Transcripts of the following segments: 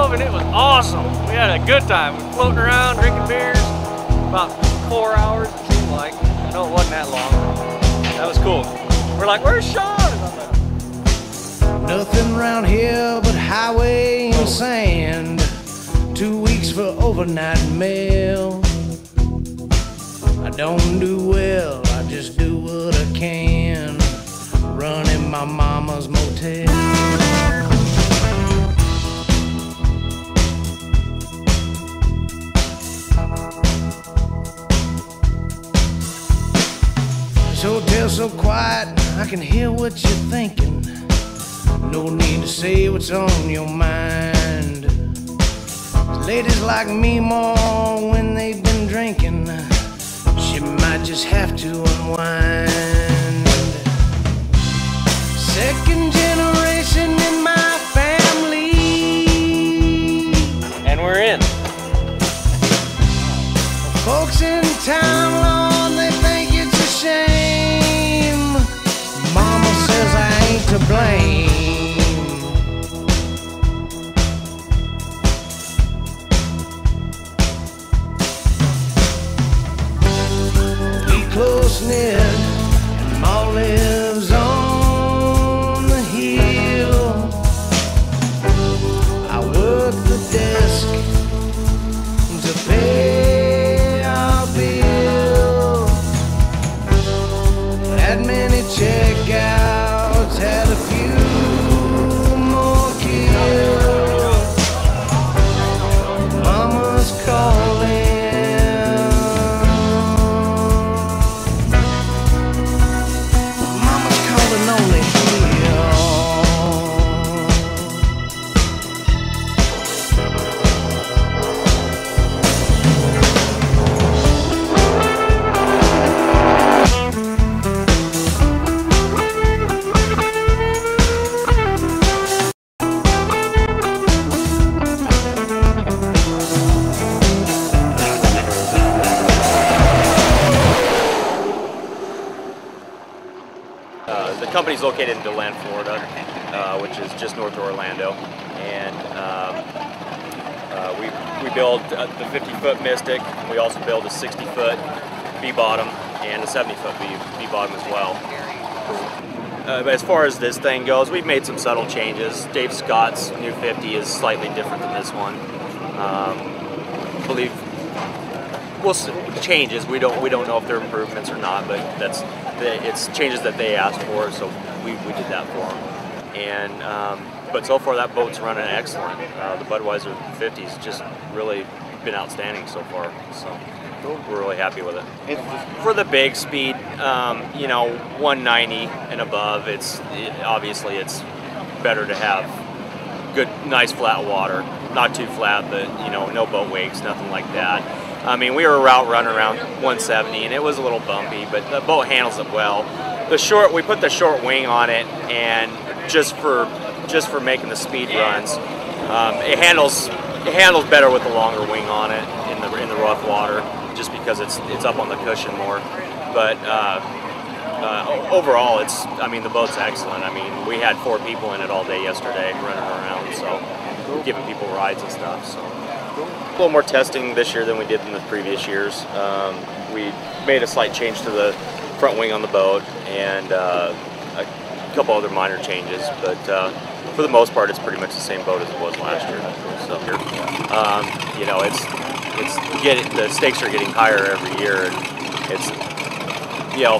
drove and it was awesome. We had a good time. We were floating around, drinking beers. About 4 hours, it seemed like. I know it wasn't that long. That was cool. We're like, where's Shawn? Nothing around here but highway and sand. 2 weeks for overnight mail. I don't do well, I just do what I can. Running my mama's motel. This hotel's so quiet, I can hear what you're thinking. No need to say what's on your mind. Ladies like me more when they've been drinking. She might just have to unwind. Second generation in my family. And we're in. Folks in town, Lord, they think it's a shame. Mama says I ain't to blame. Close-knit, and Ma lives on the hill. I work the desk to pay our bill. Had many checkouts, had a few more kills. Mama's calling. The company's located in DeLand, Florida, which is just north of Orlando, and we build the 50-foot Mystic. We also build a 60-foot B-bottom and a 70-foot B-bottom as well. But as far as this thing goes, we've made some subtle changes. Dave Scott's new 50 is slightly different than this one. I believe changes. We don't know if they're improvements or not, but it's changes that they asked for, so we did that for them. And but so far that boat's running excellent. The Budweiser 50's just really been outstanding so far, so we're really happy with it. For the big speed, you know, 190 and above, obviously it's better to have good, nice flat water. Not too flat, but you know, no boat wakes, nothing like that. I mean, we were route running around 170, and it was a little bumpy, but the boat handles it well. We put the short wing on it, and just for making the speed runs, it handles better with the longer wing on it in the rough water, just because it's up on the cushion more. But overall, I mean, the boat's excellent. I mean, we had 4 people in it all day yesterday running around, so giving people rides and stuff. So. A little more testing this year than we did in the previous years. We made a slight change to the front wing on the boat and a couple other minor changes, but for the most part, it's pretty much the same boat as it was last year. So, you know, the stakes are getting higher every year, and it's, you know,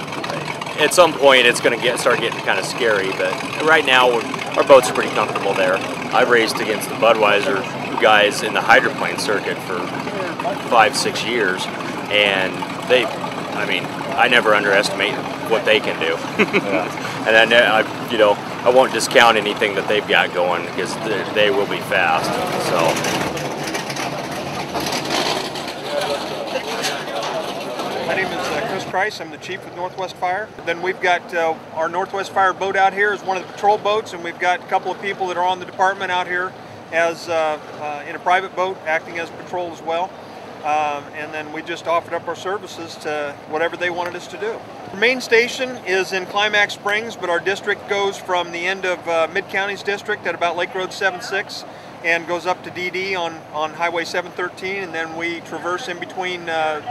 at some point it's going to start getting kind of scary. But right now, our boats are pretty comfortable there. I've raced against the Budweiser guys in the hydroplane circuit for 5-6 years, and I mean, I never underestimate what they can do. And you know, I won't discount anything that they've got going, because they will be fast. So. My name is Chris Price. I'm the chief with Northwest Fire. Then we've got our Northwest Fire boat out here is one of the patrol boats, and we've got a couple of people that are on the department out here as in a private boat acting as patrol as well. And then we just offered up our services to whatever they wanted us to do. Our main station is in Climax Springs, but our district goes from the end of Mid-County's district at about Lake Road 76 and goes up to DD on Highway 713, and then we traverse in between the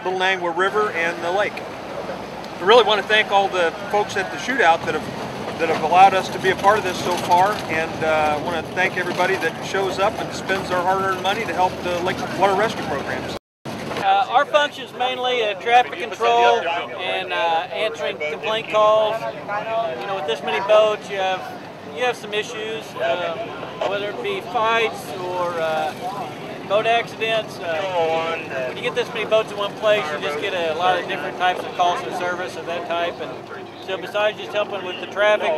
Little Nangwa River and the lake. I really want to thank all the folks at the shootout that have allowed us to be a part of this so far, and I want to thank everybody that shows up and spends their hard-earned money to help the lake water rescue programs. Our function is mainly traffic control and answering complaint calls. You know, with this many boats, you have some issues, whether it be fights or boat accidents. When you get this many boats in one place, you just get a lot of different types of calls for service of that type. And so besides just helping with the traffic,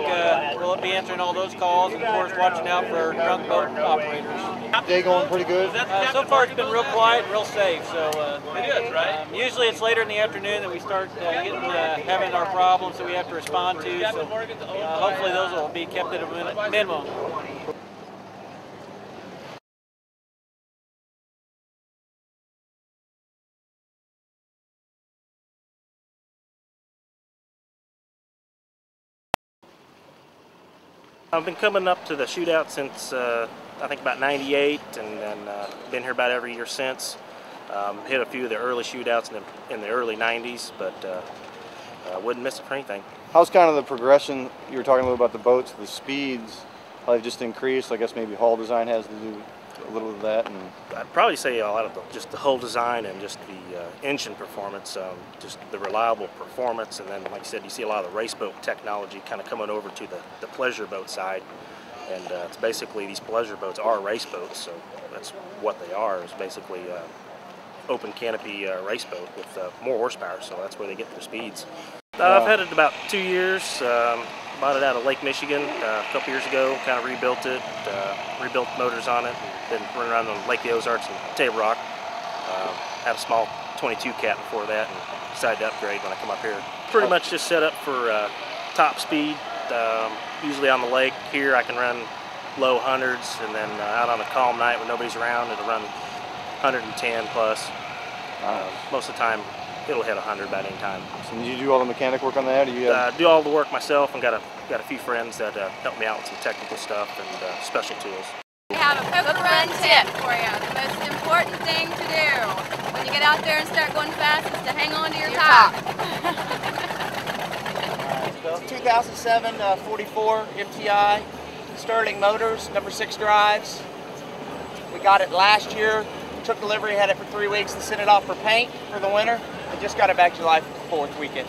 we'll be answering all those calls, and of course watching out for drunk boat operators. Day going pretty good? So far it's been real quiet and real safe. So it is, right? Usually it's later in the afternoon that we start having our problems that we have to respond to. So hopefully those will be kept at a minimum. I've been coming up to the shootout since I think about '98, and then been here about every year since. Hit a few of the early shootouts in the early '90s, but wouldn't miss it for anything. How's kind of the progression? You were talking a little about the boats, the speeds, how they've just increased. I guess maybe hull design has to do a little of that. And I'd probably say a lot of just the hull design and just the engine performance, just the reliable performance, and then like I said, you see a lot of the race boat technology kind of coming over to the pleasure boat side, and it's basically these pleasure boats are race boats, so that's what they are, is basically open canopy race boat with more horsepower, so that's where they get their speeds. I've had it about 2 years. Bought it out of Lake Michigan a couple years ago, kind of rebuilt it, rebuilt motors on it, and been running around on Lake the Ozarks and Table Rock. Had a small 22 cat before that and decided to upgrade when I come up here. Pretty much just set up for top speed. Usually on the lake here I can run low hundreds, and then out on a calm night when nobody's around it'll run 110 plus. Most of the time it'll hit 100 about any time. So do you do all the mechanic work on that? Or you do all the work myself, and got a few friends that help me out with some technical stuff and special tools. We have a quick run tip for you. The most important thing to do when you get out there and start going fast is to hang on to your top. 2007 44 MTI Sterling Motors, number 6 drives. We got it last year. Took delivery, had it for 3 weeks, and sent it off for paint for the winter. I just got it back July 4th weekend.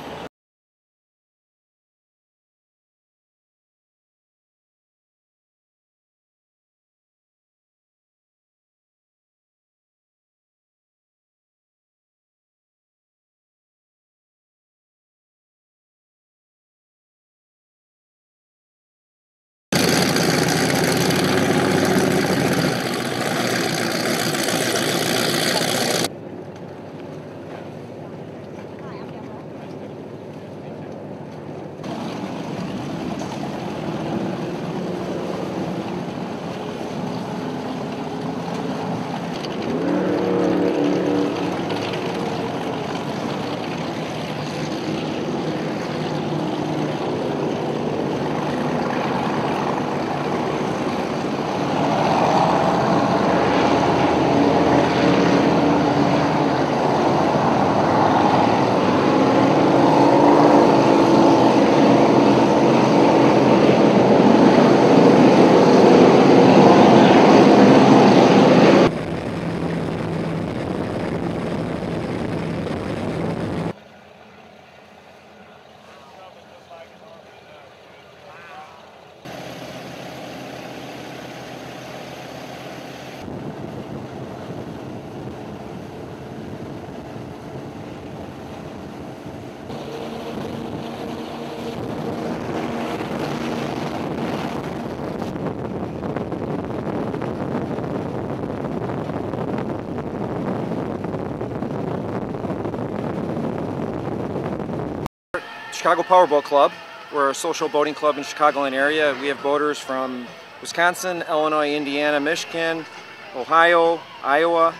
Chicago Powerboat Club. We're a social boating club in Chicagoland area. We have boaters from Wisconsin, Illinois, Indiana, Michigan, Ohio, Iowa,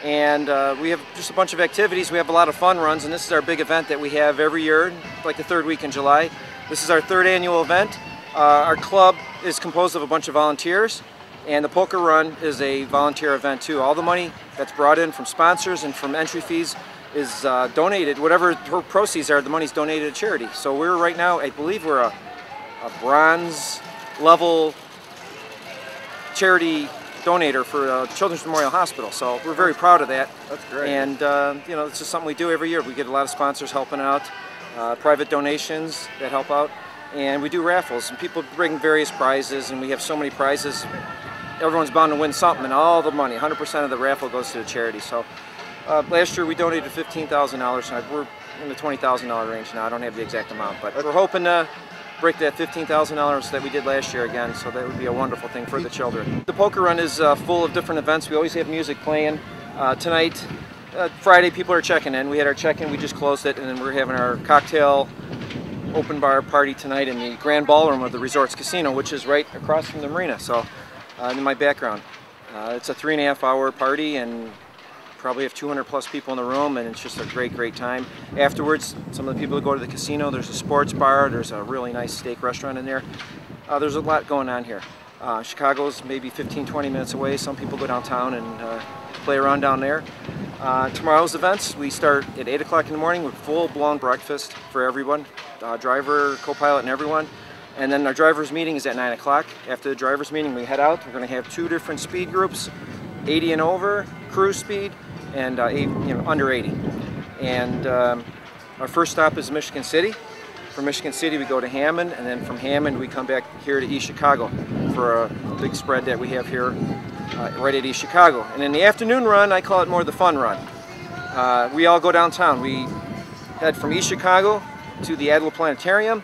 and we have just a bunch of activities. We have a lot of fun runs, and this is our big event that we have every year, like the 3rd week in July. This is our 3rd annual event. Our club is composed of a bunch of volunteers, And the poker run is a volunteer event too. All the money that's brought in from sponsors and from entry fees is donated. Whatever her proceeds are, the money's donated to charity. So we're right now, I believe we're a bronze level charity donator for Children's Memorial Hospital. So we're very proud of that. That's great. And you know, it's just something we do every year. We get a lot of sponsors helping out, private donations that help out, and we do raffles. And people bring various prizes, and we have so many prizes. Everyone's bound to win something, and all the money, 100% of the raffle goes to the charity. So last year we donated $15,000, and we're in the $20,000 range now. I don't have the exact amount, but we're hoping to break that $15,000 that we did last year again, so that would be a wonderful thing for the children. The poker run is full of different events. We always have music playing. Tonight, Friday, people are checking in. We had our check-in, we just closed it, and then we're having our cocktail open bar party tonight in the Grand Ballroom of the Resorts Casino, which is right across from the marina, so in my background. It's a 3.5-hour party, and probably have 200 plus people in the room, and it's just a great time. Afterwards, some of the people that go to the casino, there's a sports bar, there's a really nice steak restaurant in there. There's a lot going on here. Chicago's maybe 15-20 minutes away. Some people go downtown and play around down there. Tomorrow's events, we start at 8 o'clock in the morning with full-blown breakfast for everyone, driver, co-pilot, and everyone. And then our driver's meeting is at 9 o'clock. After the driver's meeting, we head out. We're going to have 2 different speed groups, 80 and over, cruise speed, and under 80. And our first stop is Michigan City. From Michigan City we go to Hammond, and then from Hammond we come back here to East Chicago for a big spread that we have here right at East Chicago. And in the afternoon run, I call it more the fun run. We all go downtown. We head from East Chicago to the Adler Planetarium.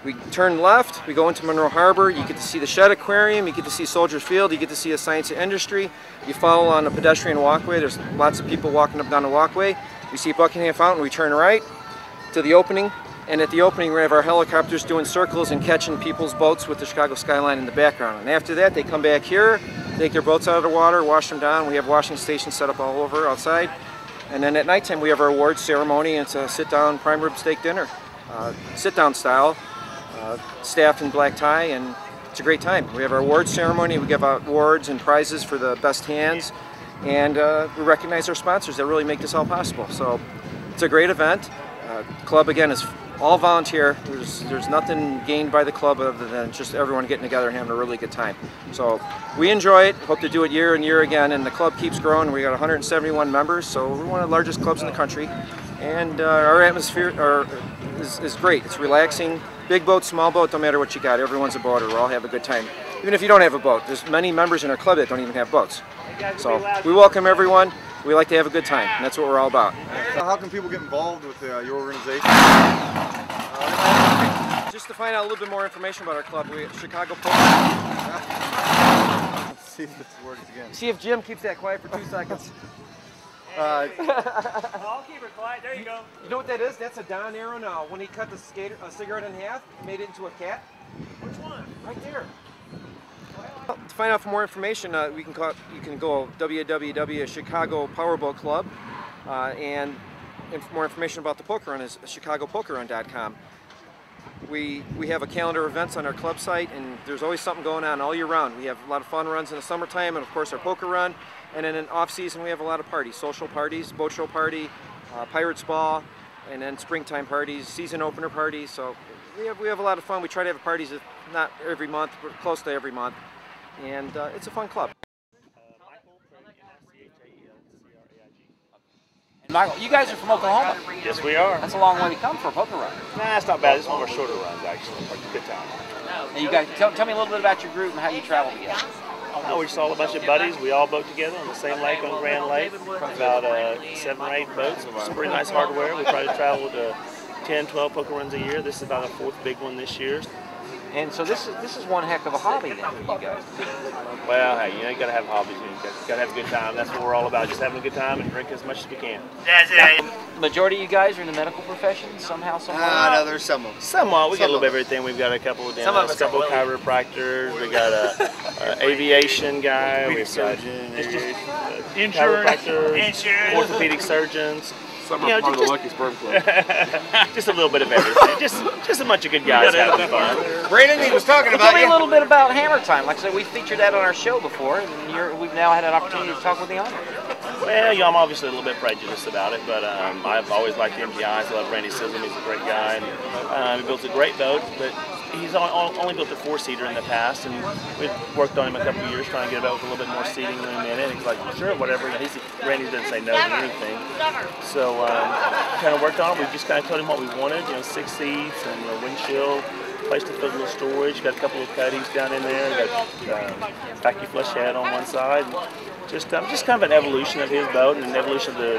We turn left, we go into Monroe Harbor, you get to see the Shedd Aquarium, you get to see Soldiers Field, you get to see a science and industry. You follow on a pedestrian walkway, there's lots of people walking up down the walkway. We see Buckingham Fountain, we turn right to the opening, and at the opening we have our helicopters doing circles and catching people's boats with the Chicago skyline in the background. And after that they come back here, take their boats out of the water, wash them down. We have washing stations set up all over outside. And then at nighttime we have our awards ceremony, and it's a sit-down prime rib steak dinner, sit-down style. Staffed in black tie, and it's a great time. We have our awards ceremony, we give out awards and prizes for the best hands, and we recognize our sponsors that really make this all possible. So it's a great event. The club again is all volunteer. There's nothing gained by the club other than just everyone getting together and having a really good time. So we enjoy it, hope to do it year and year again, and the club keeps growing. We got 171 members, so we're one of the largest clubs in the country, and our atmosphere is great. It's relaxing. Big boat, small boat, don't matter what you got. Everyone's a boater. We'll all have a good time. Even if you don't have a boat, there's many members in our club that don't even have boats. So we welcome everyone. We like to have a good time, and that's what we're all about. How can people get involved with your organization? Just to find out a little bit more information about our club, we at Chicago Poker. Let's see if this works again. See if Jim keeps that quiet for 2 seconds. I'll keep it quiet. There you go. You know what that is? That's a Don Aaron. When he cut the cigarette in half, he made it into a cat. Which one? Right there. To find out for more information, you can go www.Chicago Powerboat Club, and more information about the poker run is chicagopokerrun.com. We have a calendar of events on our club site, and there's always something going on all year round. We have a lot of fun runs in the summertime, and of course our poker run. And then in off-season we have a lot of parties, social parties, boat show party, Pirates Ball, and then springtime parties, season opener parties. So we have a lot of fun. We try to have parties, not every month, but close to every month. And it's a fun club. Michael, you guys are from Oklahoma. Yes, we are. That's a long way to come for a poker run. Nah, it's not bad. It's one of our shorter runs, actually. Good time. And you guys, tell me a little bit about your group and how you travel together. We just all a bunch of buddies. We all boat together on the same lake on Grand Lake. About 7 or 8 boats. Some pretty nice hardware. We probably travel to 10, 12 poker runs a year. This is about our 4th big one this year. And so this is one heck of a hobby then for you guys. Well, hey, you gotta have hobbies. You gotta have a good time. That's what we're all about. Just having a good time and drink as much as we can. That's it. Majority of you guys are in the medical profession somehow, somewhere. No, there's some of them. Somewhat. We got a little bit of everything. We've got a couple of dentists, a couple of chiropractors. We got a aviation guy. We've got insurance, chiropractors, orthopedic surgeons. Some are part of the Lucky Sperm Club. Just a little bit of everything. Just a bunch of good guys having fun. Brandon, he was talking about Tell me a little bit about Hammer Time. Like I said, we featured that on our show before, and we've now had an opportunity to talk with the owner. Well, I'm obviously a little bit prejudiced about it, but I've always liked the MTIs. I love Randy Sissom. He's a great guy, and he built a great boat, but he's only built a 4-seater in the past, and we've worked on him a couple of years trying to get a boat with a little bit more seating room in it. He's like, sure, whatever. Randy didn't say no to anything. So kind of worked on it. We just kind of told him what we wanted, 6 seats and a windshield, place to put a little storage. Got a couple of cuddies down in there. Got vacuum flush head on one side. And just kind of an evolution of his boat and an evolution of the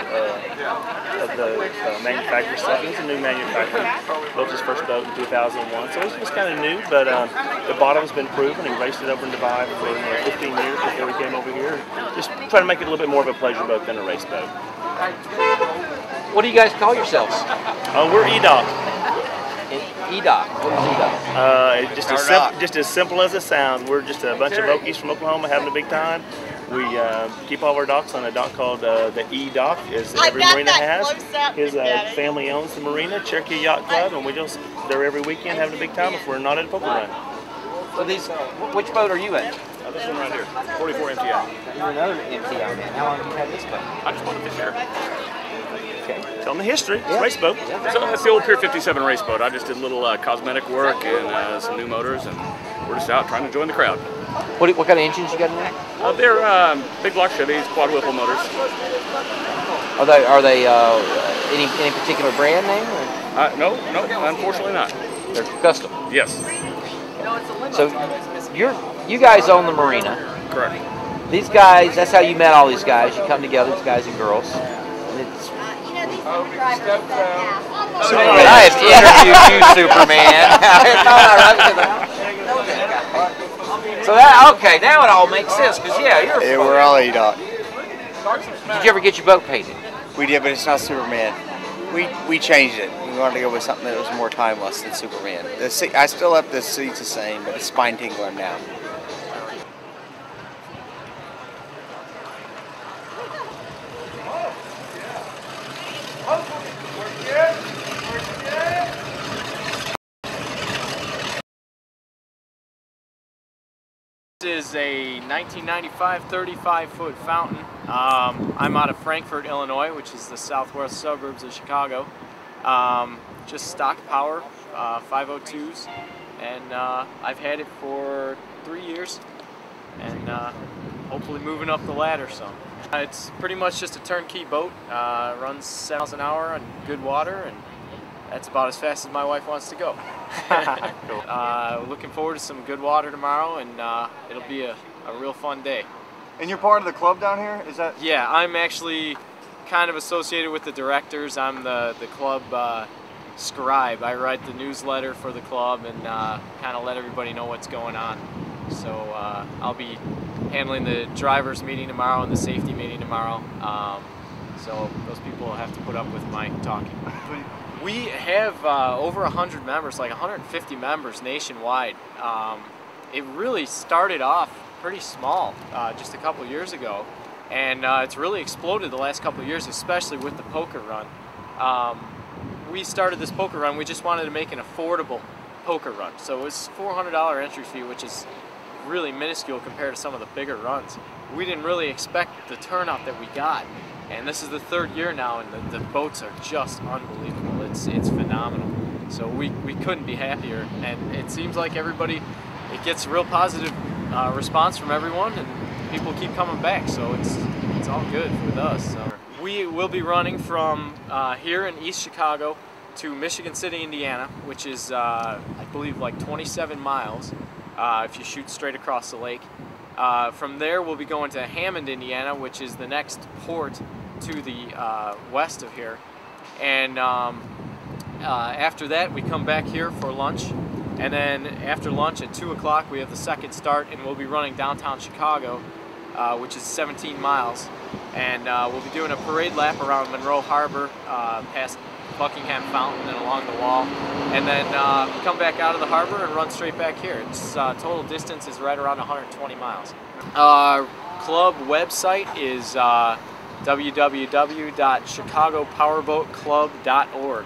manufacturer stuff. He's a new manufacturer. Built his first boat in 2001, so it was kind of new. But the bottom's been proven. He raced it over in Dubai for 15 years before he came over here. Just trying to make it a little bit more of a pleasure boat than a race boat. What do you guys call yourselves? We're E-Dock. E-Dock. What is E-Dock? Just as simple as it sounds. We're just a bunch of Okies from Oklahoma having a big time. We keep all of our docks on a dock called the E-Dock, as every marina has. His family owns the marina, Cherokee Yacht Club, and they're every weekend having a big time if we're not at a poker run. So which boat are you in? This one right here, 44 MTI. You're another MTI man. How long have you had this boat? I just bought it this year. Okay. Tell them the history. It's a race boat. So that's the old Pier 57 race boat. I just did a little cosmetic work and some new motors, and we're just out trying to join the crowd. What kind of engines you got in there? They're big block Chevys, quad whipple motors. Are they any particular brand name? Or? No, unfortunately not. They're custom. Yes. So you guys own the marina. Correct. These guys, that's how you met all these guys. You come together, these guys and girls. And it's I have interviewed you, Superman. So okay, now it all makes sense, because you're we're all E-Dock. Did you ever get your boat painted? We did, but it's not Superman. We changed it. We wanted to go with something that was more timeless than Superman. I still left the seats the same, but it's spine tingling now. This is a 1995 35-foot fountain. I'm out of Frankfort, Illinois, which is the southwest suburbs of Chicago. Just stock power, 502s, and I've had it for 3 years, and hopefully moving up the ladder some. It's pretty much just a turnkey boat. Runs 7 miles an hour on good water, and that's about as fast as my wife wants to go. Looking forward to some good water tomorrow, and it'll be a real fun day. And you're part of the club down here? Is that? Yeah, I'm actually kind of associated with the directors. I'm the club scribe. I write the newsletter for the club and kind of let everybody know what's going on. So I'll be handling the drivers meeting tomorrow and the safety meeting tomorrow. So those people will have to put up with my talking. We have over 100 members, like 150 members nationwide. It really started off pretty small just a couple years ago, and it's really exploded the last couple of years, especially with the poker run. We started this poker run, we just wanted to make an affordable poker run. So it was $400 entry fee, which is really minuscule compared to some of the bigger runs. We didn't really expect the turnout that we got. And this is the 3rd year now, and the boats are just unbelievable. It's phenomenal. So we couldn't be happier, and it seems like it gets real positive response from everyone, and people keep coming back. So it's all good with us. So we will be running from here in East Chicago to Michigan City, Indiana, which is I believe like 27 miles if you shoot straight across the lake. From there, we'll be going to Hammond, Indiana, which is the next port to the west of here. And after that, we come back here for lunch. And then after lunch at 2 o'clock, we have the second start, and we'll be running downtown Chicago, which is 17 miles. And we'll be doing a parade lap around Monroe Harbor, past Buckingham Fountain and along the wall. And then come back out of the harbor and run straight back here. Its total distance is right around 120 miles. Club website is www.chicagopowerboatclub.org.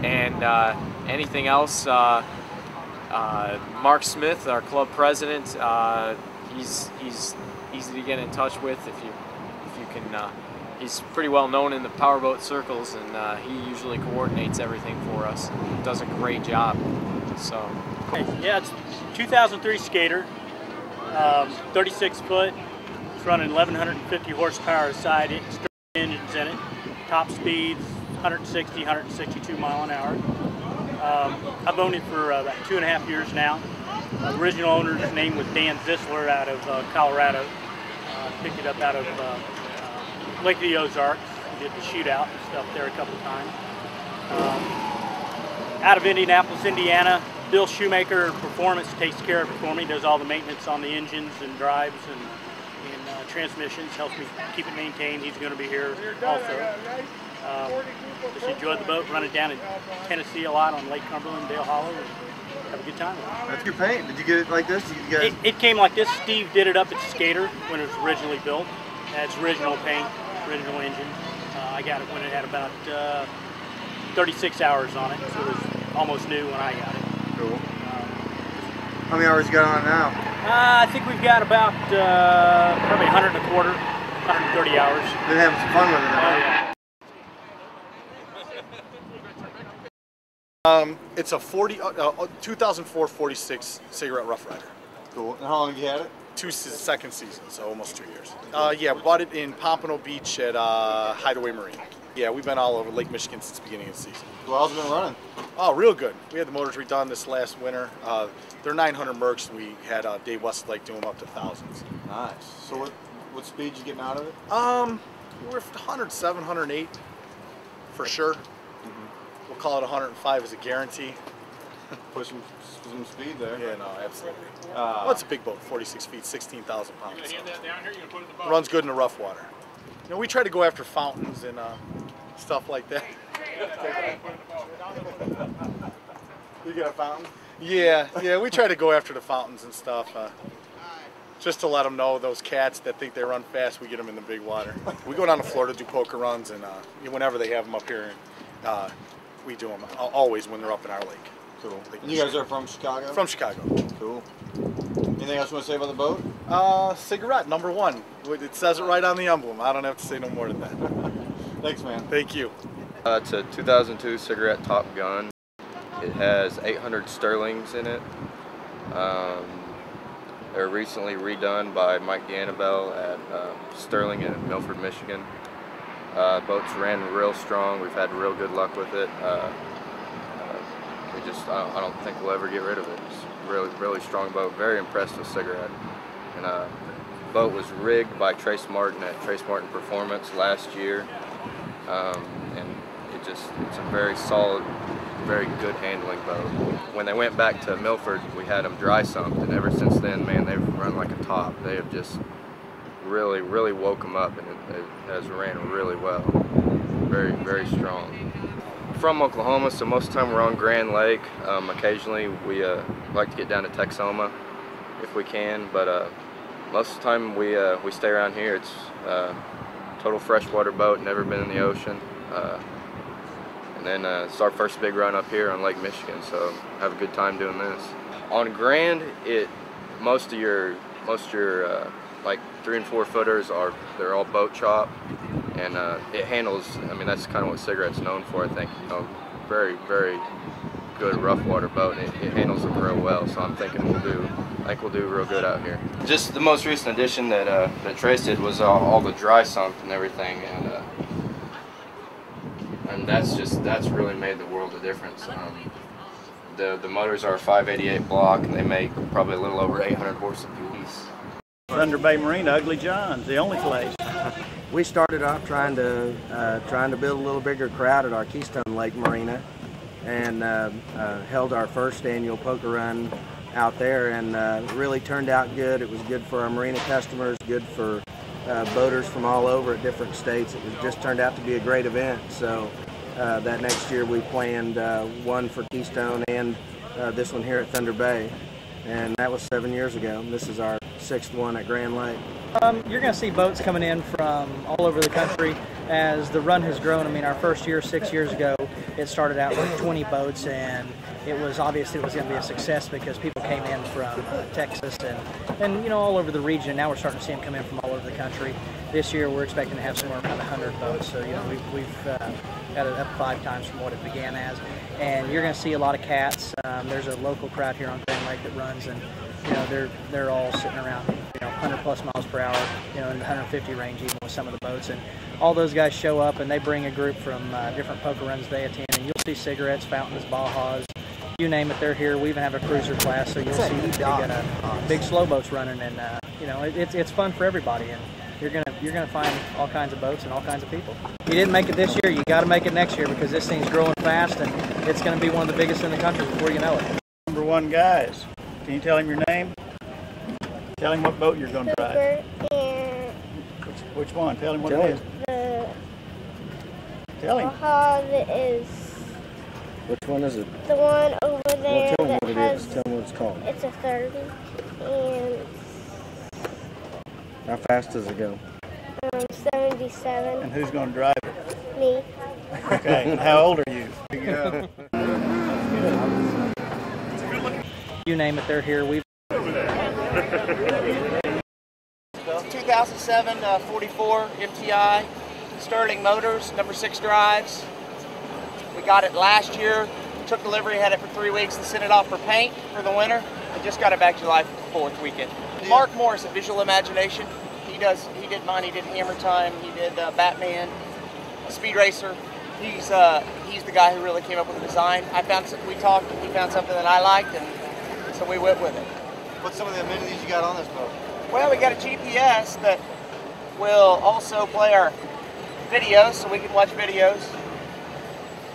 And anything else, Mark Smith, our club president, he's easy to get in touch with if you can. He's pretty well known in the powerboat circles, and he usually coordinates everything for us. Does a great job. So. Yeah, it's 2003 Skater, 36 foot. It's running 1150 horsepower side engines in it. Top speeds 160, 162 mile an hour. I've owned it for about 2.5 years now. The original owner's name was Dan Zisler out of Colorado. Picked it up out of Lake of the Ozarks. We did the shootout and stuff there a couple times. Out of Indianapolis, Indiana, Bill Shoemaker Performance takes care of it for me. Does all the maintenance on the engines and drives and transmissions. Helps me keep it maintained. He's going to be here also. Just enjoyed the boat, running down in Tennessee a lot on Lake Cumberland, Dale Hollow, and have a good time. That's good paint. Did you get it like this? Did you guys... it came like this. Steve did it up at Skater when it was originally built. It's original paint, original engine. I got it when it had about 36 hours on it, so it was almost new when I got it. Cool. How many hours you got on it now? I think we've got about probably 125, 130 hours. Been having some fun with it, huh? Oh, yeah. It's a 2004 46 cigarette Rough Rider. Cool. And how long have you had it? Second season, so almost 2 years. Yeah, bought it in Pompano Beach at Hideaway Marine. Yeah, we've been all over Lake Michigan since the beginning of the season. Well, how's it been running? Oh, real good. We had the motors redone this last winter. They're 900 Mercs, and we had Dave Westlake do them up to thousands. Nice. So what speed you getting out of it? We're 107, 108 for sure. We'll call it 105 as a guarantee. Push some speed there. Yeah, no, absolutely. Well, it's a big boat, 46 feet, 16,000 pounds. So. Runs good in the rough water. You know, we try to go after fountains and stuff like that. You got a fountain? Yeah, we try to go after the fountains and stuff. Just to let them know, those cats that think they run fast, we get them in the big water. We go down to Florida, do poker runs, and whenever they have them up here, we do them always when they're up in our lake. Cool. And you guys are from Chicago? From Chicago. Cool. Anything else you want to say about the boat? Cigarette, #1. It says it right on the emblem. I don't have to say no more than that. Thanks, man. Thank you. It's a 2002 Cigarette Top Gun. It has 800 sterlings in it. They're recently redone by Mike D'Annabelle at Sterling in Milford, Michigan. Boats ran real strong. We've had real good luck with it. I don't think we'll ever get rid of it. It's really strong boat. Very impressed with Cigarette. And the boat was rigged by Trace Martin at Trace Martin Performance last year. And it's a very solid, very good handling boat. When they went back to Milford, we had them dry sumped, and ever since then, man, they've run like a top. They have just really woke them up, and it has ran really well. Very strong. From Oklahoma, so most of the time we're on Grand Lake. Occasionally we like to get down to Texoma if we can, but most of the time we stay around here. It's total freshwater boat, never been in the ocean. And then it's our first big run up here on Lake Michigan, so have a good time doing this. On Grand, most of your like 3 and 4 footers they're all boat chop, and it handles. I mean, that's kind of what Cigarette's known for. I think, you know, very good rough water boat. And it handles them real well. So I'm thinking we'll do real good out here. Just the most recent addition that Trace did was all the dry sump and everything, and that's really made the world of difference. The motors are a 588 block, and they make probably a little over 800 horse apiece. Thunder Bay Marina, Ugly John's, the only place. We started off trying to build a little bigger crowd at our Keystone Lake Marina, and held our first annual poker run out there, and it really turned out good. It was good for our marina customers, good for boaters from all over at different states. It just turned out to be a great event. So that next year we planned one for Keystone and this one here at Thunder Bay, and that was 7 years ago. This is our 6th one at Grand Lake. You're going to see boats coming in from all over the country as the run has grown. I mean, our first year, 6 years ago, it started out with 20 boats, and it was obviously it was going to be a success because people came in from Texas and you know, all over the region. Now we're starting to see them come in from all over the country. This year we're expecting to have somewhere around 100 boats, so you know we've got it up 5 times from what it began as. And you're going to see a lot of cats. There's a local crowd here on Grand Lake that runs, and you know they're all sitting around 100 plus miles per hour, in the 150 range even with some of the boats. And all those guys show up and they bring a group from different poker runs they attend, and you'll see cigarettes, fountains, Bajas, you name it, they're here. We even have a cruiser class, so you'll see we got big slow boats running, and it's fun for everybody. And you're gonna find all kinds of boats and all kinds of people. If you didn't make it this year, you got to make it next year because this thing's growing fast and it's going to be one of the biggest in the country before you know it. Number 1 guys, can you tell him your name? Tell him what boat you're going to drive. Which one? Tell him what it is. Tell him. It is. Which one is it? The one over there. Well, tell him what it is. Tell him what it's called. It's a 30, and how fast does it go? 77. And who's going to drive it? Me. Okay. And how old are you? You name it, they're here. We've 2007 44 MTI, Sterling Motors, number 6 drives. We got it last year, took delivery, had it for 3 weeks, and sent it off for paint for the winter. I just got it back July 4th weekend. Mark Morris at Visual Imagination. He did mine, he did Hammer Time, he did Batman, Speed Racer. He's the guy who really came up with the design. We talked, he found something that I liked, and so we went with it. What's some of the amenities you got on this boat? Well, we got a GPS that will also play our videos, so we can watch videos.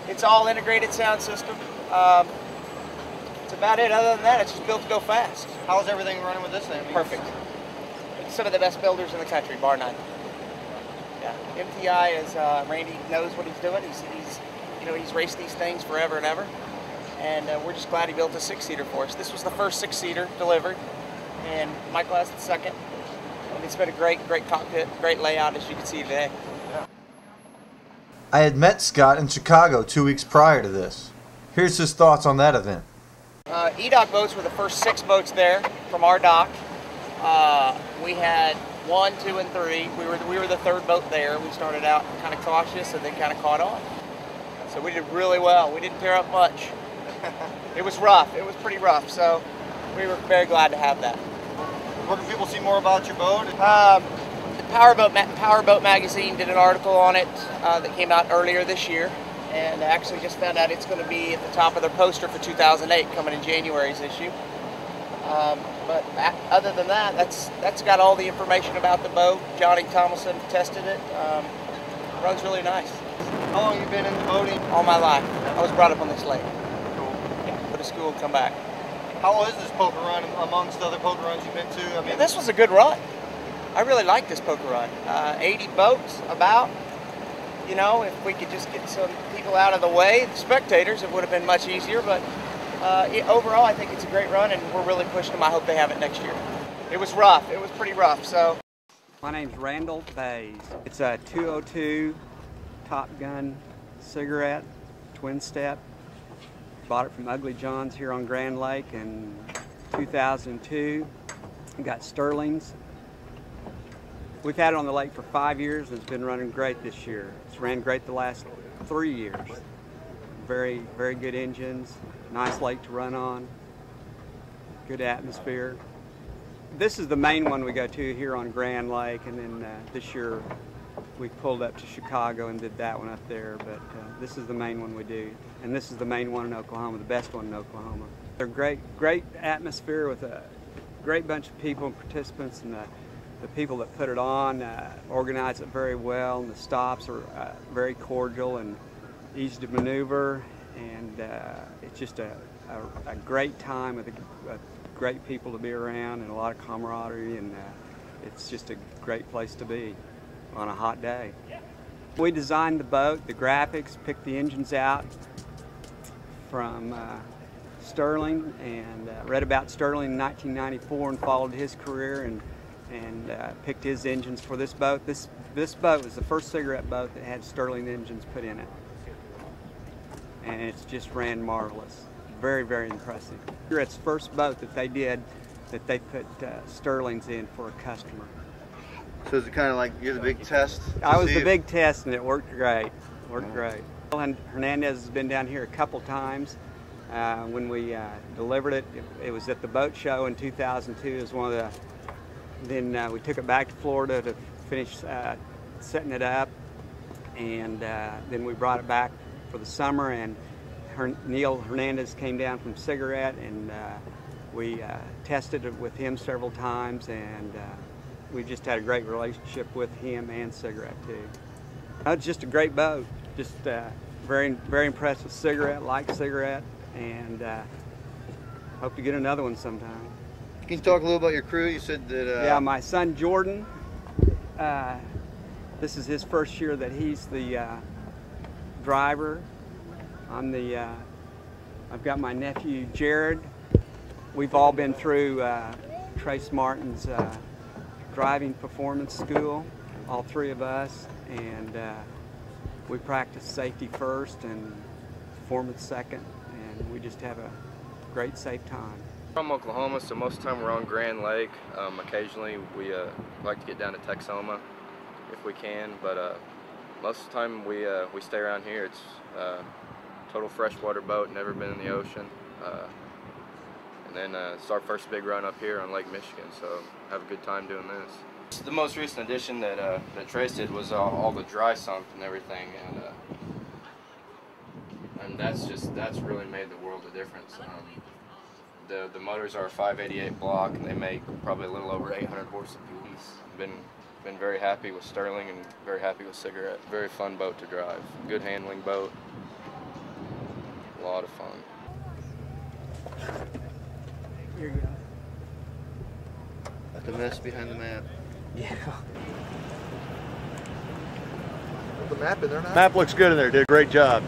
It's all integrated sound system. That's about it. Other than that, it's just built to go fast. How's everything running with this thing? Perfect. It's some of the best builders in the country, bar none. Yeah, MTI is Randy knows what he's doing. He's raced these things forever and ever, and we're just glad he built a 6-seater for us. This was the first 6-seater delivered, and Michael has the second. And it's been a great cockpit, great layout, as you can see today. Yeah. I had met Scott in Chicago 2 weeks prior to this. Here's his thoughts on that event. E-Dock boats were the first 6 boats there from our dock. We had 1, 2, and 3. We were the 3rd boat there. We started out kind of cautious and then kind of caught on. So we did really well. We didn't tear up much. It was rough. It was pretty rough. So we were very glad to have that. Where can people see more about your boat? The Powerboat magazine did an article on it that came out earlier this year, and I actually just found out it's going to be at the top of their poster for 2008, coming in January's issue. But other than that, that's got all the information about the boat. Johnny Thomason tested it. Runs really nice. How long have you been into boating? All my life. I was brought up on this lake. Cool. Yeah, go to school and come back. How is this poker run amongst other poker runs you've been to? I mean, this was a good run. I really like this poker run. 80 boats about. You know, if we could just get some people out of the way, the spectators, it would have been much easier. But overall, I think it's a great run, and we're really pushing them. I hope they have it next year. It was rough. It was pretty rough. So. My name's Randall Bays. It's a 202 Top Gun cigarette, twin step. Bought it from Ugly John's here on Grand Lake in 2002. We got Sterling's. We've had it on the lake for 5 years and it's been running great this year. It's ran great the last 3 years. Very, very good engines, nice lake to run on, good atmosphere. This is the main one we go to here on Grand Lake, and then this year we pulled up to Chicago and did that one up there, but this is the main one we do. And this is the main one in Oklahoma, the best one in Oklahoma. They're great atmosphere with a great bunch of people and participants, and the people that put it on organize it very well, and the stops are very cordial and easy to maneuver, and it's just a great time with great people to be around and a lot of camaraderie, and it's just a great place to be on a hot day. We designed the boat, the graphics, picked the engines out from Sterling, and read about Sterling in 1994 and followed his career, and and picked his engines for this boat. This boat was the first cigarette boat that had Sterling engines put in it, and it's just ran marvelous. Very, very impressive. It's the first boat that they did that they put Sterlings in for a customer. So is it kind of like you're the big test? I was the big test, and it worked great. Worked great. Hernandez has been down here a couple times. When we delivered it, it was at the boat show in 2002. It was one of the. Then we took it back to Florida to finish setting it up, and then we brought it back for the summer. And Neil Hernandez came down from Cigarette, and we tested it with him several times, and we just had a great relationship with him and Cigarette too. It's just a great boat. Just very, very impressed with Cigarette, like Cigarette, and hope to get another one sometime. Can you talk a little about your crew? You said that... Yeah, my son Jordan, this is his first year that he's the driver. I've got my nephew Jared. We've all been through Trace Martin's driving performance school, all three of us, and we practice safety first and performance second, and we just have a great safe time. We're from Oklahoma, so most of the time we're on Grand Lake. Occasionally we like to get down to Texoma if we can, but most of the time we stay around here. It's total freshwater boat, never been in the ocean. And then it's our first big run up here on Lake Michigan, so have a good time doing this. The most recent addition that Trace did was all the dry sump and everything, and that's really made the world of difference. The motors are a 588 block, and they make probably a little over 800 horse apiece. Been very happy with Sterling and very happy with Cigarette. Very fun boat to drive. Good handling boat. A lot of fun. Here you go. At the mess behind the map. Yeah. Put the map in there now. Map looks good in there. Did a great job.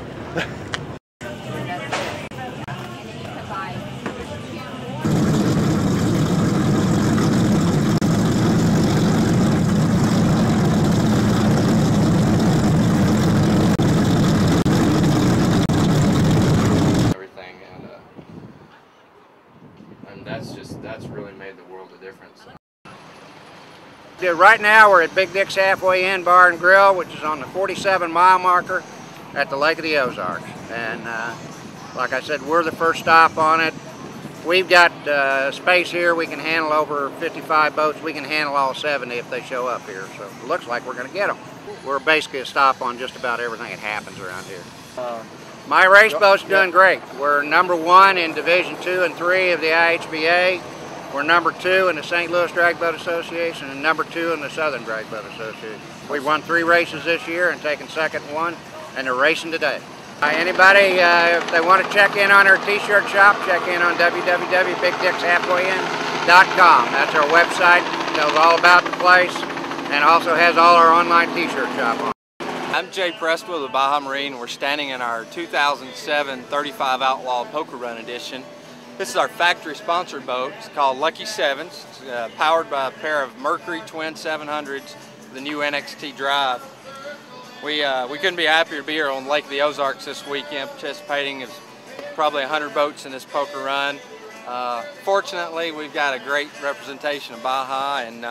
That's really made the world of difference. Right now we're at Big Dick's Halfway Inn Bar and Grill, which is on the 47-mile marker at the Lake of the Ozarks. And like I said, we're the first stop on it. We've got space here. We can handle over 55 boats. We can handle all 70 if they show up here. So it looks like we're going to get them. We're basically a stop on just about everything that happens around here. My race boat's doing great. We're #1 in Division 2 and 3 of the IHBA. We're #2 in the St. Louis Drag Boat Association and #2 in the Southern Drag Boat Association. We've won 3 races this year and taken second in 1, and they're racing today. Anybody, if they want to check in on our t-shirt shop, check in on www.bigdickshalfwayinn.com. That's our website. It tells all about the place and also has all our online t-shirt shop on. I'm Jay Prestwell of the Baja Marine. We're standing in our 2007 35 Outlaw Poker Run Edition. This is our factory-sponsored boat. It's called Lucky Sevens. It's powered by a pair of Mercury Twin 700s, the new NXT drive. We couldn't be happier to be here on Lake of the Ozarks this weekend, participating in probably 100 boats in this poker run. Fortunately, we've got a great representation of Baja, and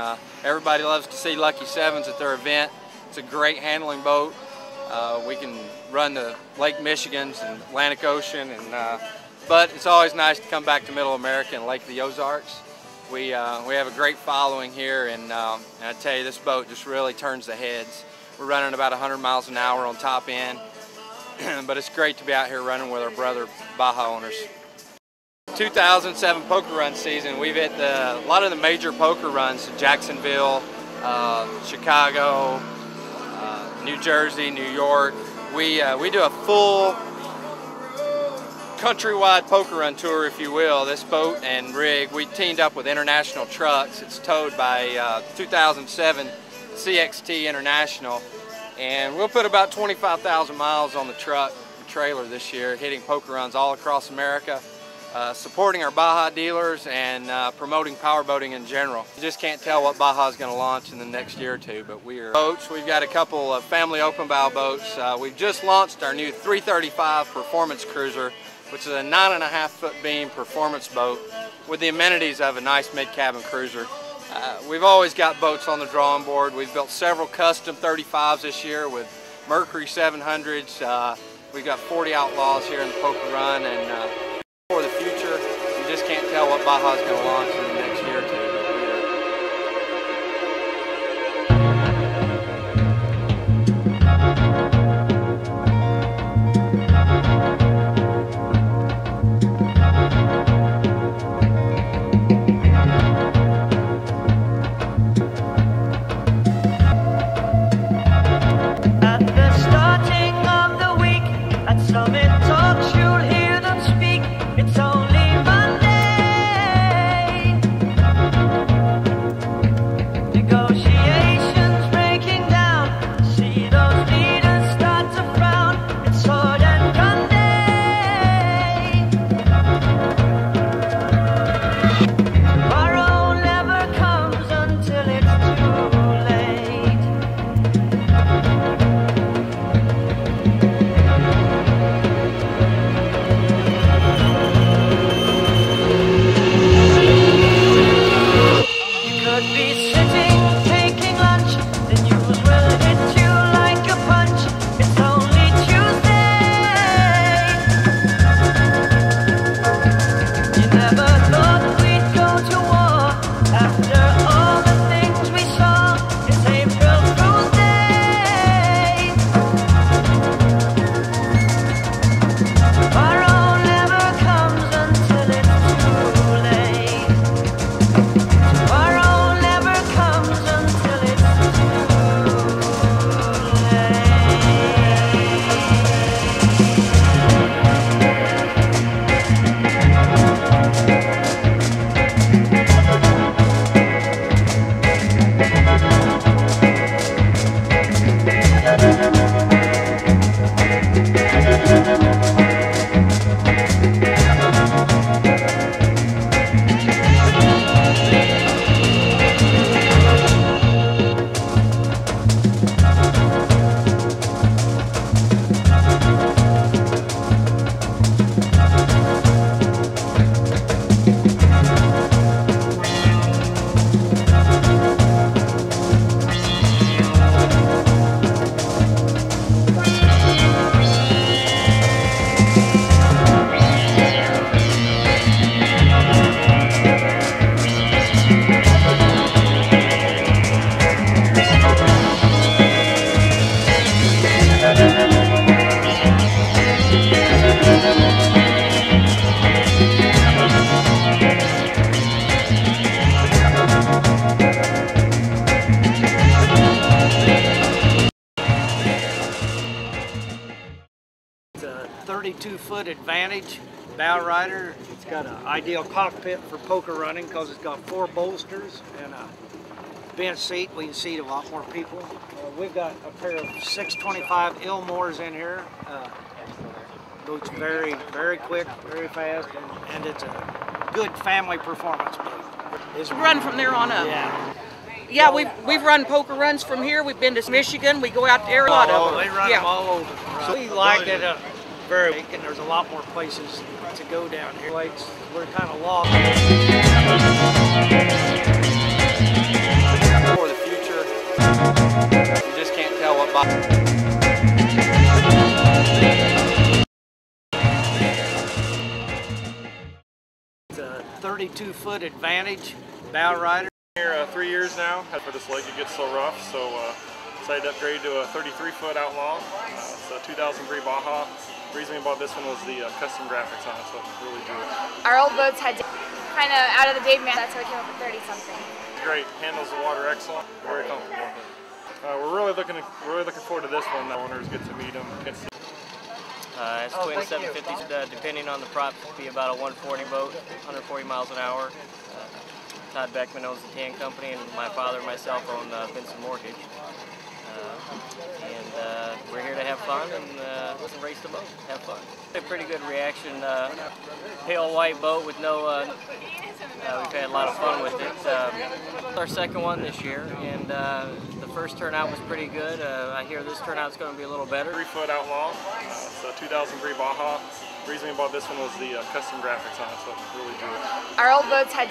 everybody loves to see Lucky Sevens at their event. It's a great handling boat. We can run the Lake Michigans and Atlantic Ocean, but it's always nice to come back to Middle America and Lake of the Ozarks. We have a great following here, and I tell you, this boat just really turns the heads. We're running about 100 miles an hour on top end, but it's great to be out here running with our brother Baja owners. 2007 poker run season, we've hit a lot of the major poker runs: Jacksonville, Chicago, New Jersey, New York. We do a full countrywide poker run tour, if you will. This boat and rig, we teamed up with International Trucks. It's towed by 2007 CXT International, and we'll put about 25,000 miles on the truck and trailer this year, hitting poker runs all across America. supporting our Baja dealers and promoting powerboating in general. You just can't tell what Baja is going to launch in the next year or two, but we are boats. We've got a couple of family open bow boats. We've just launched our new 335 performance cruiser, which is a 9.5-foot beam performance boat with the amenities of a nice mid-cabin cruiser. We've always got boats on the drawing board. We've built several custom 35s this year with Mercury 700s. We've got 40 Outlaws here in the Poker Run, and for the future, you just can't tell what Baja is going to launch in the next year or two. It's a 32-foot Advantage bow rider. It's got an ideal cockpit for poker running because it's got 4 bolsters and a bench seat. We can seat a lot more people. We've got a pair of 625 Ilmores in here. Boat's very, very quick, very fast, and it's a good family performance boat. It's run from there on up. Yeah. Yeah, we've run poker runs from here. We've been to Michigan. We go out to Arizona. Oh, they run them all over. So we liked it very big, and there's a lot more places to go down here. Lakes, we're kind of lost. For the future, you just can't tell what It's a 32-foot Advantage bow rider. Here 3 years now. For this lake it gets so rough, so decided to upgrade to a 33-foot Outlaw. It's a 2003 Baja. The reason we bought this one was the custom graphics on it, so it really drew it. Our old boats had kind of out of the Dave man, that's how we came up with 30-something. It's great. Handles the water excellent. Very comfortable. We're really looking forward to this one. The owners get to meet them. It's twin 750s. Depending on the props, it'd be about a 140 boat, 140 miles an hour. Todd Beckman owns the tan company, and my father and myself own Vincent Mortgage. And we're here to have fun and race the boat, have fun. A pretty good reaction. Pale white boat with no, we've had a lot of fun with it. It's our second one this year, and the first turnout was pretty good. I hear this turnout's going to be a little better. 3-foot outlaw. It's a 2003 Baja. The reason we bought this one was the custom graphics on it, so it really drew it. Our old boats had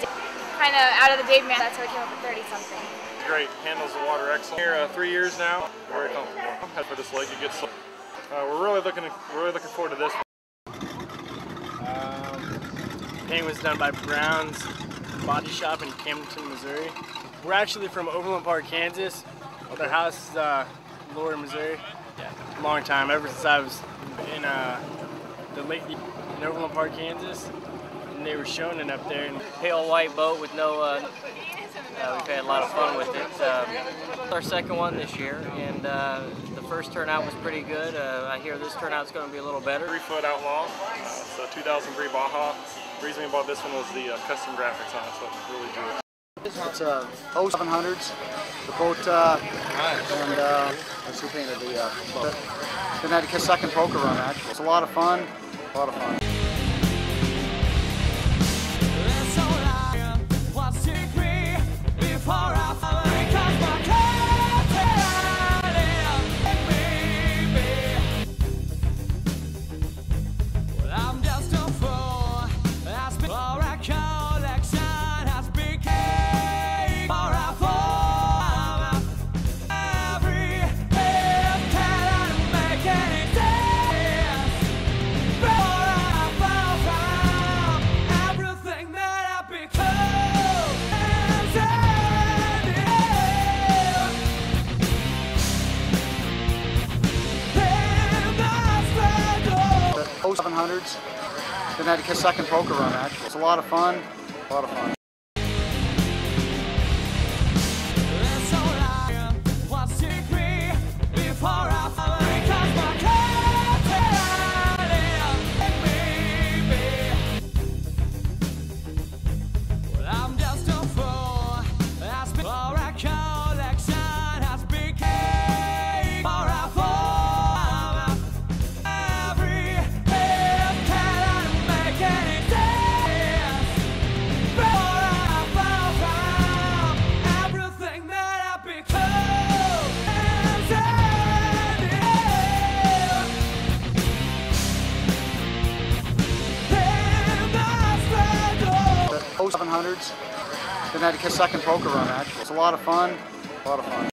kind of out of the Dave man, that's how we came up with 30-something. Great, handles the water excellent. Here 3 years now, very comfortable. Head for this lake, it gets. We're really looking forward to this one. Paint was done by Brown's Body Shop in Camden, Missouri. We're actually from Overland Park, Kansas. Their house is Lower Missouri. Yeah, long time, ever since I was in the lake in Overland Park, Kansas. And they were showing it up there. And Pale white boat with no, we've had a lot of fun with it. It's our second one this year, and the first turnout was pretty good. I hear this turnout's going to be a little better. 3-foot outlaw. It's a 2003 Baja. The reason we bought this one was the custom graphics on it, so it really drew it. It's a 0700s, the boat, and that's who painted the boat. Connecticut's second poker run, actually. It's a lot of fun, a lot of fun. The 0700s, Connecticut's second poker run, actually. It's a lot of fun, a lot of fun. The 0700s, Connecticut's second poker run, actually. It's a lot of fun, a lot of fun.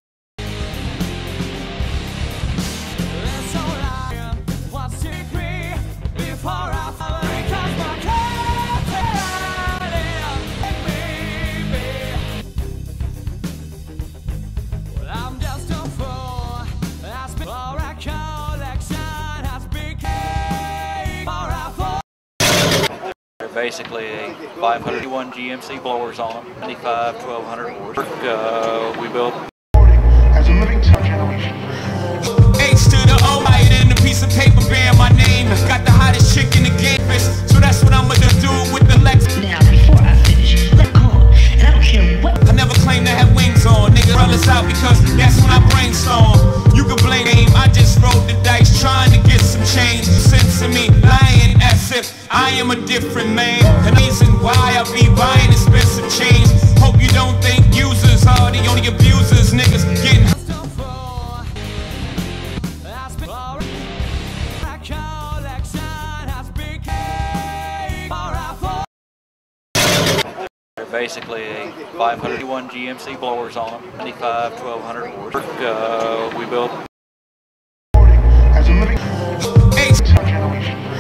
Basically a 501 GMC blowers on them, 95, 1200 horse. We built H to the O, hide in a piece of paper bearing my name. Got the hottest chick in the game, so that's what I'm gonna do with the Lex. Now before I finish, let go, and I don't care what. I never claim to have wings on, nigga. Roll us out because that's when I brainstorm. You can blame aim, I just rolled the dice trying to get some change. Sense of me lying as if I am a different man. The reason why I be buying expensive chains. Hope you don't think users are the only abusers, niggas getting. basically a 501 GMC blowers on them, 95, 1200 horse. We built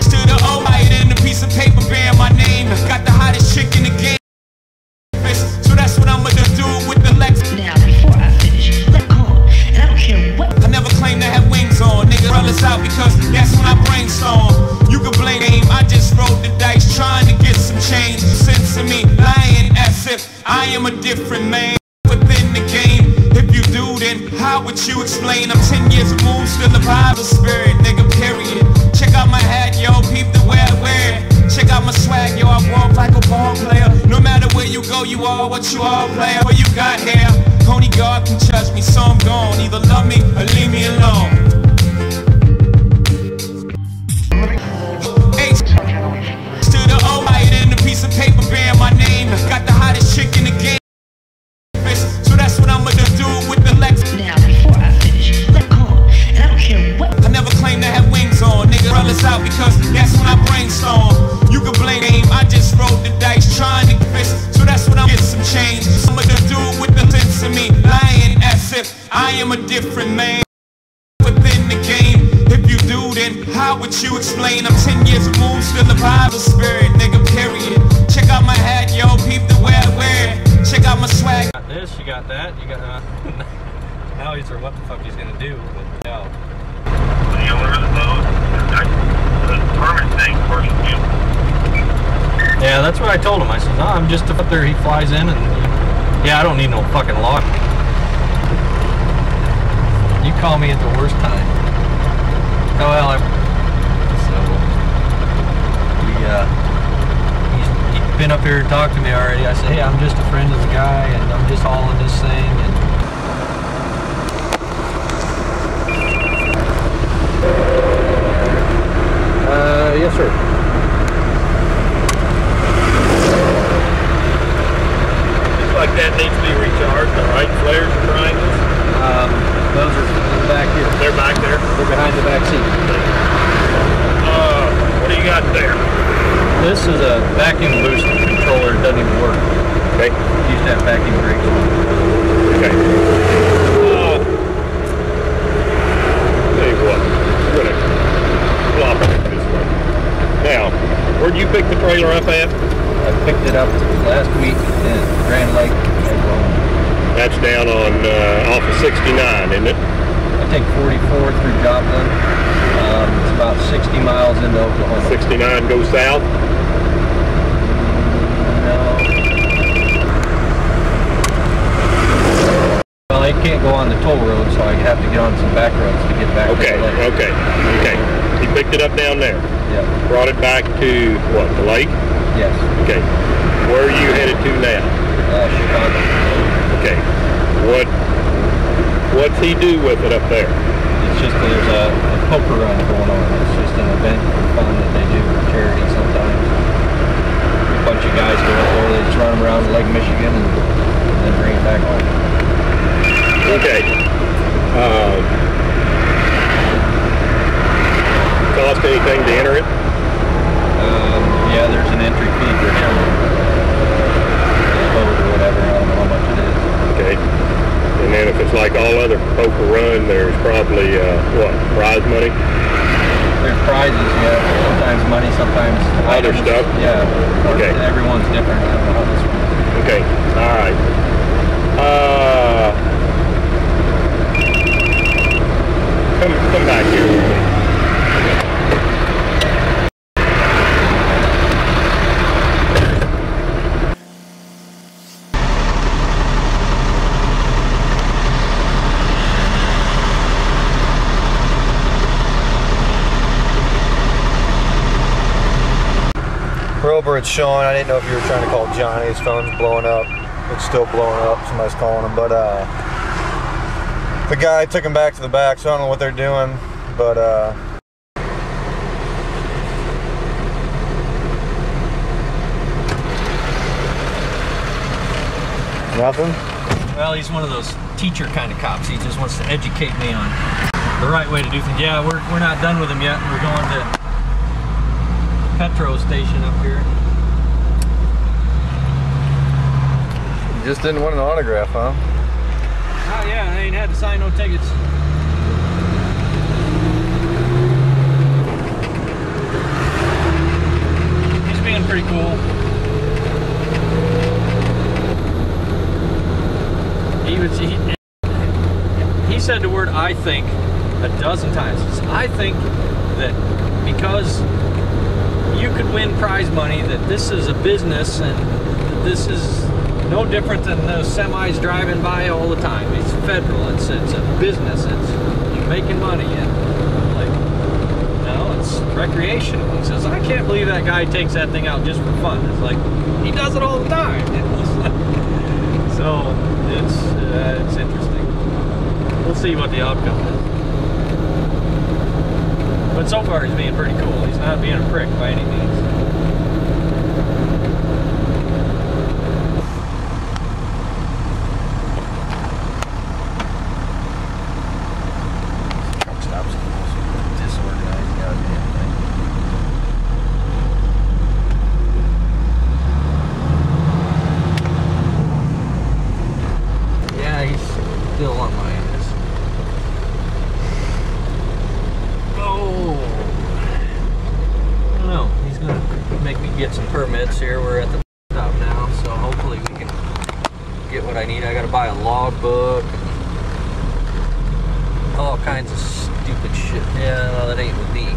to the O, hide in a piece of paper bearing my name. Got the hottest chick in the game, so that's what I'm gonna do with the Lex. Now before I finish, let go, and I don't care what. I never claim to have wings on, nigga. Roll us out because that's when I brainstorm. You can blame aim, I just rolled the dice trying to get some change. Sense of me lying as if I am a different man within the game. If you do, then how would you explain? I'm 10 years removed, still a Bible spirit, nigga, period. Check out my hat, yo, peep the way I wear it. Check out my swag, yo, I walk like a ball player. No matter where you go, you are what you are, player. What you got here, only God can judge me, so I'm gone. Either love me or leave me going on. Hey, to the O, higher than a piece of paper bearing my name. Got the hottest chick in the game. So that's what I'm gonna do with the Lex. Now, before I finish, let go. And I don't care what. I never claim to have wings on. Nigga, roll us out because that's when I brainstorm. You can blame aim, I just rolled the dice trying to fist. So that's when I get some change. I'm gonna do with the sense of me. Lying as if I am a different man within the game. If you do, then how would you explain? I'm 10 years removed, still a vibe of spirit, nigga, period. Check out my hat, yo, peep the way I wear it. Check out my swag. You got this, you got that, you got now he's what the fuck he's gonna do, but no. The owner of the boat, the permit thing for you. Yeah, that's what I told him. I said, no, I'm just up there. He flies in and yeah, I don't need no fucking log. You call me at the worst time. Oh well, he's been up here and talked to me already. I said, hey, I'm just a friend of the guy and I'm just hauling this thing. And yes, sir. Just like that needs to be recharged, all right? Flares or triangles? Those are back here. They're back there? They're behind the back seat. What do you got there? This is a vacuum boost controller. It doesn't even work. Okay. Used to have vacuum brakes. Okay. Tell you what, I'm gonna flop it this way. Now, where'd you pick the trailer up at? I picked it up last week in Grand Lake, Oklahoma. That's down on off of 69, isn't it? I take 44 through Joplin. It's about 60 miles into Oklahoma. 69 goes south? No. Well, it can't go on the toll road, so I have to get on some back roads to get back to the lake. Okay. You picked it up down there? Yeah. Brought it back to, what, the lake? Yes. Okay. Where are you headed to now? Chicago. Okay. What's he do with it up there? It's just there's a poker run going on. It's just an event for fun that they do for charity sometimes. A bunch of guys go up there, they just run them around Lake Michigan and then bring it back home. Okay. Cost anything to enter it? Yeah, there's an entry fee for him. Boat or whatever, I don't know how much it is. Okay. And then if it's like all other poker run, there's probably, what, prize money? There's prizes, yeah. Sometimes money, sometimes other items. stuff? Yeah. Okay. Everyone's different. I don't know how this works. Okay. All right. Come back here with me. Rober, it's Shawn. I didn't know if you were trying to call Johnny. His phone's blowing up. It's still blowing up. Somebody's calling him. But the guy took him back to the back, so I don't know what they're doing. But nothing? Well, he's one of those teacher kind of cops. He just wants to educate me on the right way to do things. Yeah, we're not done with him yet. We're going to Petro station up here. You just didn't want an autograph, huh? Oh yeah, I ain't had to sign no tickets. He's being pretty cool. He said the word "I think" a dozen times. He said, I think that because you could win prize money, that this is a business and that this is no different than those semis driving by all the time. It's federal, it's a business, it's making money, and I'm like, no, it's recreational. He says, I can't believe that guy takes that thing out just for fun. It's like, he does it all the time. So it's interesting. We'll see what the outcome is. But so far he's being pretty cool. He's not being a prick by any means. Truck stops the most disorganized goddamn thing. Yeah, he's still on my ass. Oh, I don't know. He's gonna make me get some permits here. We're at the stop now, so hopefully we can get what I need. I gotta buy a log book, all kinds of stupid shit. Yeah, no, that ain't with these.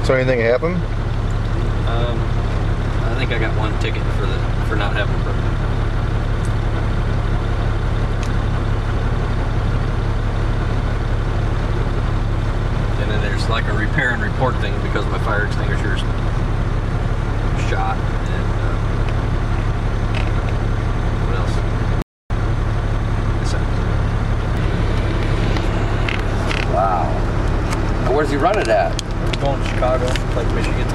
So anything happened? I think I got one ticket for not having a permit. And then there's like a repair and report thing because my fire extinguisher's shot. And what else? Wow. And where's he run it at? We're going to Chicago, like Michigan.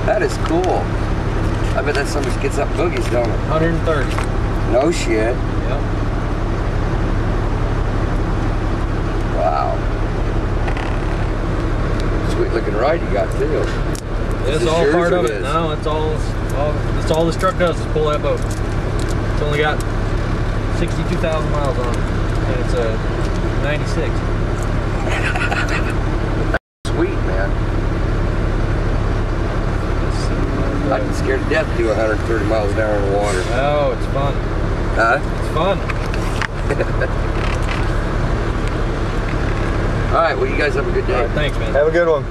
That is cool. I bet that somebody gets up boogies, don't it? 130. No shit. Yep. Wow. Sweet looking ride you got too. It's all part of it. No, it's all this truck does is pull that boat. It's only got 62,000 miles on it, and it's a 96. Sweet, man. I'd be scared to death to do 130 miles an hour in the water. Oh, it's fun. Huh? It's fun. All right, well, you guys have a good day. All right, thanks, man. Have a good one.